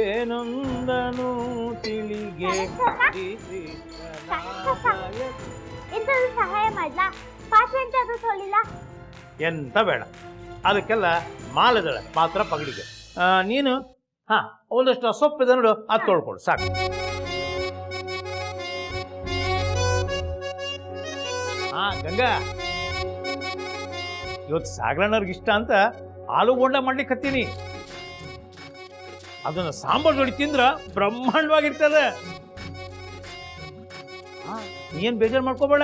ಏನೊಂದನು ತಿಳಿಗೆ ಎಂತಾದ್ರೂ ಸಹಾಯ ಮಾಡ್ಲಾ? ಪಾತ್ರೆ ಎಂತಾದ್ರೂ ತೊಳಿಲ್ಲ? ಎಂತ ಬೇಡ, ಅದಕ್ಕೆಲ್ಲ ಮಾಲದಳ ಪಾತ್ರ ಪಗಡಿಗೆ. ನೀನು ಒಂದಷ್ಟು ಸೊಪ್ಪಿದೆ ನೋಡು, ಅದು ತೊಳ್ಕೊಡು ಸಾಕು. ಗಂಗಾ, ಇವತ್ತು ಸಾಗರಣ್ಣವ್ರಿಗೆ ಇಷ್ಟ ಅಂತ ಆಲೂ ಬೋಂಡ ಮಾಡ್ಲಿಕ್ಕೆ ಹತ್ತೀನಿ. ಅದನ್ನ ಸಾಂಬಾರ್ ಜೋಡಿ ತಿಂದ್ರ ಬ್ರಹ್ಮಾಂಡವಾಗಿರ್ತದೆ. ನೀನ್ ಬೇಜಾರು ಮಾಡ್ಕೋಬೇಡ,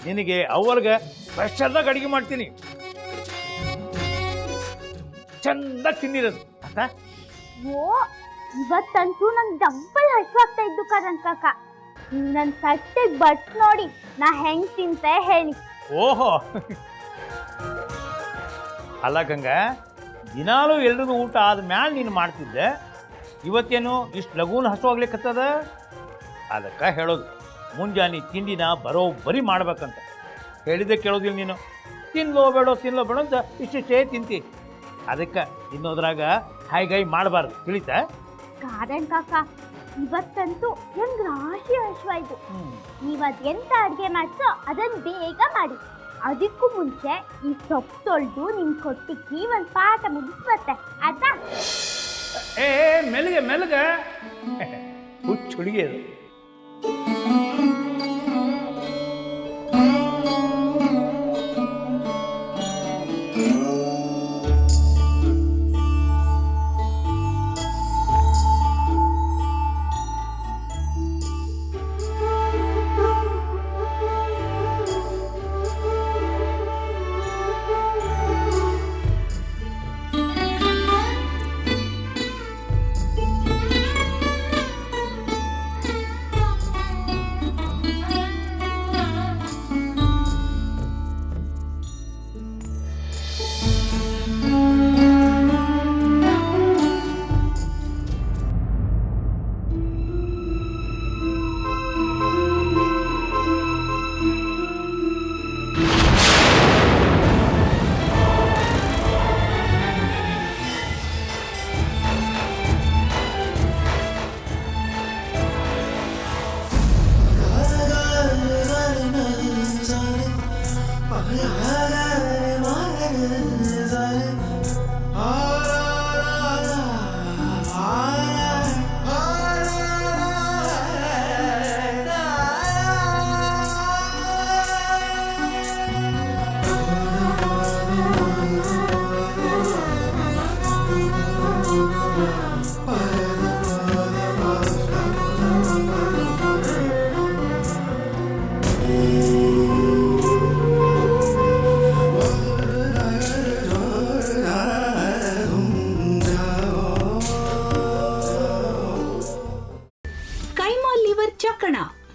ನಿನಗೆ ಅವ್ರಿಗೆ ಸ್ಪೆಷಲ್ದಾಗ ಅಡಿಗೆ ಮಾಡ್ತೀನಿ, ಚಂದ ತಿನ್ನಿರೋದು ಆತ. ಓ, ಇವತ್ತಂತೂ ನಂಗೆ ಡಬ್ಬಲ್ ಹಸುವಾಗ್ತಾ ಇದ್ದು ಕಾಕ. ನನ್ನ ತಟ್ಟೆಗೆ ಬಟ್ ನೋಡಿ ನಾ ಹೆಂಗ್ ತಿಂತೆ ಹೇಳಿ. ಓಹೋ, ಅಲ್ಲ ಗಂಗಾ, ದಿನಾಲೂ ಎಲ್ರಿಗೂ ಊಟ ಆದ್ಮ್ಯಾಲ ನೀನು ಮಾಡ್ತಿದ್ದೆ, ಇವತ್ತೇನು ಇಷ್ಟು ಲಘೂನ್ ಹಸುವಾಗ್ಲಿಕ್ಕತ್ತದ? ಅದಕ್ಕೆ ಹೇಳೋದು, ಮುಂಜಾನೆ ತಿಂಡಿನ ಬರೋಬ್ಬರಿ ಮಾಡ್ಬೇಕಂತ. ಹೇಳಿದ್ದೆ ಕೇಳೋದಿಲ್ಲ ನೀನು. ತಿನ್ಲೋ ಬೇಡೋ ಅಂತ ಇಷ್ಟೇ ತಿಂತಿ. ಅದಕ್ಕೆ ತಿನ್ನೋದ್ರಾಗ ಹಾಯ್ಗಾಯಿ ಮಾಡಬಾರ್ದು, ತಿಳಿತಾ? ಕಾರಣ ಕಾಕ, ಇವತ್ತಂತೂ ಹೆಂಗ್ ರಾಶಿ ಹಸುವಾಯ್ತು. ನೀವದ್ ಎಂತ ಅಡ್ಗೆ ಮಾಡ್ಸೋ ಅದನ್ನ ಬೇಗ ಮಾಡಿ. ಅದಕ್ಕೂ ಮುಂಚೆ ಈ ಸೊಪ್ಪು ತೊಳೆದು ನಿಮ್ ಕೊಟ್ಟಿಕ್ಕಿ ಒಂದ್ ಪಾಠ ಮುಗಿಸ್ಬತ್ತೆ ಆಯ್ತಾ? ಮೆಲ್ಗೆ ಹುಚ್ಚು ಹುಡುಗಿ ಅದು.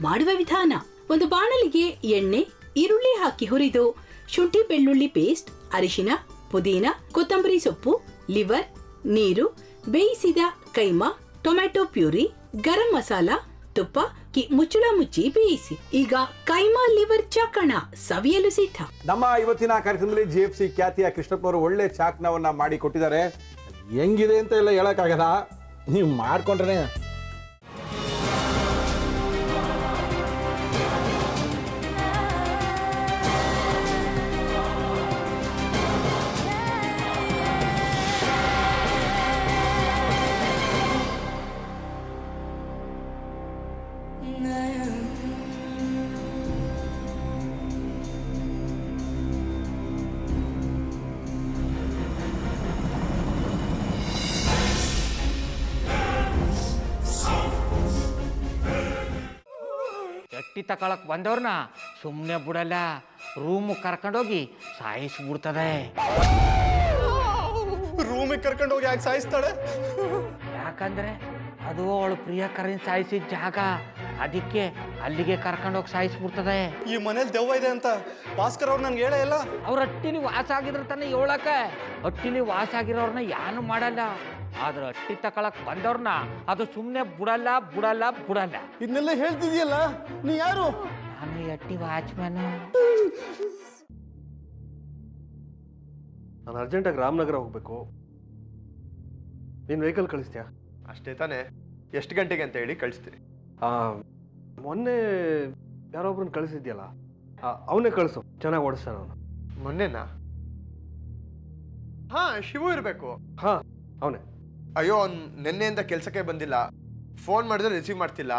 ಮಾಡುವ ವಿಧಾನ: ಒಂದು ಬಾಣಲಿಗೆ ಎಣ್ಣೆ, ಈರುಳ್ಳಿ ಹಾಕಿ ಹುರಿದು ಶುಂಠಿ ಬೆಳ್ಳುಳ್ಳಿ ಪೇಸ್ಟ್, ಅರಿಶಿನ, ಪುದೀನ, ಕೊತ್ತಂಬರಿ ಸೊಪ್ಪು, ಲಿವರ್, ನೀರು, ಬೇಯಿಸಿದ ಕೈಮಾ, ಟೊಮ್ಯಾಟೊ ಪ್ಯೂರಿ, ಗರಂ ಮಸಾಲ, ತುಪ್ಪ ಮುಚ್ಚಳ ಮುಚ್ಚಿ ಬೇಯಿಸಿ. ಈಗ ಕೈಮಾ ಲಿವರ್ ಚಾಕಣ ಸವಿಯಲು ಸಿದ್ಧ. ನಮ್ಮ ಇವತ್ತಿನ ಕಾರ್ಯಕ್ರಮದಲ್ಲಿ GFC ಖ್ಯಾತಿಯ ಕೃಷ್ಣಪ್ಪನವರು ಒಳ್ಳೆ ಚಾಕ್ನವನ್ನ ಮಾಡಿ ಕೊಟ್ಟಿದ್ದಾರೆ. ಹೆಂಗಿದೆ ಅಂತ ಎಲ್ಲ ಹೇಳಕ್ಕಾಗಲ್ಲ, ನೀವು ಮಾಡ್ಕೊಂಡ್ರೆ. ಎಟ್ಟಿ ತಕೊಳಕ್ ಬಂದವ್ರನ್ನ ಸುಮ್ಮನೆ ಬಿಡಲ್ಲ, ರೂಮ್ ಕರ್ಕೊಂಡೋಗಿ ಸಾಯಿಸ್ಬಿಡ್ತದೆ. ರೂಮಿಗೆ ಕರ್ಕೊಂಡೋಗಿ ಯಾಕೆ ಸಾಯಿಸ್ತಾಳೆ? ಯಾಕಂದ್ರೆ ಅದು ಅವಳು ಪ್ರಿಯಕರನ್ ಸಾಯಿಸಿದ ಜಾಗ, ಅದಕ್ಕೆ ಅಲ್ಲಿಗೆ ಕರ್ಕೊಂಡೋಗಿ ಸಾಯಿಸ್ಬಿಡ್ತದೆ. ಈ ಮನೇಲಿ ದೆವ್ವ ಇದೆ ಅಂತ ಭಾಸ್ಕರ್ ಅವ್ರು ನನ್ಗೆ ಹೇಳೇ ಇಲ್ಲ. ಅವ್ರ ಹಟ್ಟಿಲಿ ವಾಸ ಆಗಿದ್ರ ತಾನೆ ಹೇಳಕ. ಹಟ್ಟಿಲಿ ವಾಸ ಆಗಿರೋರ್ನ ಯಾನು ಮಾಡಲ್ಲ, ಆದ್ರೆ ಹಟ್ಟಿ ತಕೊಳಕ್ ಬಂದವ್ರನ್ನ ಅದು ಸುಮ್ಮನೆ ಬಿಡಲ್ಲ ಬಿಡಲ್ಲ ಬಿಡಲ್ಲ. ಇದನ್ನೆಲ್ಲ ಹೇಳ್ತಿದ್ಯಲ್ಲ, ನೀ ಯಾರು? ನಾನು ಹಟ್ಟಿ ವಾಚ್ಮ್ಯಾನ್. ನಾನು ಅರ್ಜೆಂಟಾಗಿ ರಾಮನಗರ ಹೋಗ್ಬೇಕು. ನೀನು ವೆಹಿಕಲ್ ಕಳಿಸ್ತೀಯಾ? ಅಷ್ಟೇ ತಾನೇ? ಎಷ್ಟು ಗಂಟೆಗೆ ಅಂತ ಹೇಳಿ ಕಳಿಸ್ತೀನಿ. ಮೊನ್ನೆ ಯಾರೊಬ್ರನ್ನ ಕಳಿಸಿದ್ಯಲ್ಲ ಅವನೇ ಕಳಿಸು, ಚೆನ್ನಾಗಿ ಓಡಿಸ್ತಾನ ಅವನು. ಮೊನ್ನೆನಾ? ಹಾಂ, ಶಿವು ಇರಬೇಕು. ಹಾಂ, ಅವನೇ. ಅಯ್ಯೋ, ಅವ್ನು ನಿನ್ನೆಯಿಂದ ಕೆಲಸಕ್ಕೆ ಬಂದಿಲ್ಲ. ಫೋನ್ ಮಾಡಿದ್ರೆ ರಿಸೀವ್ ಮಾಡ್ತಿಲ್ಲ.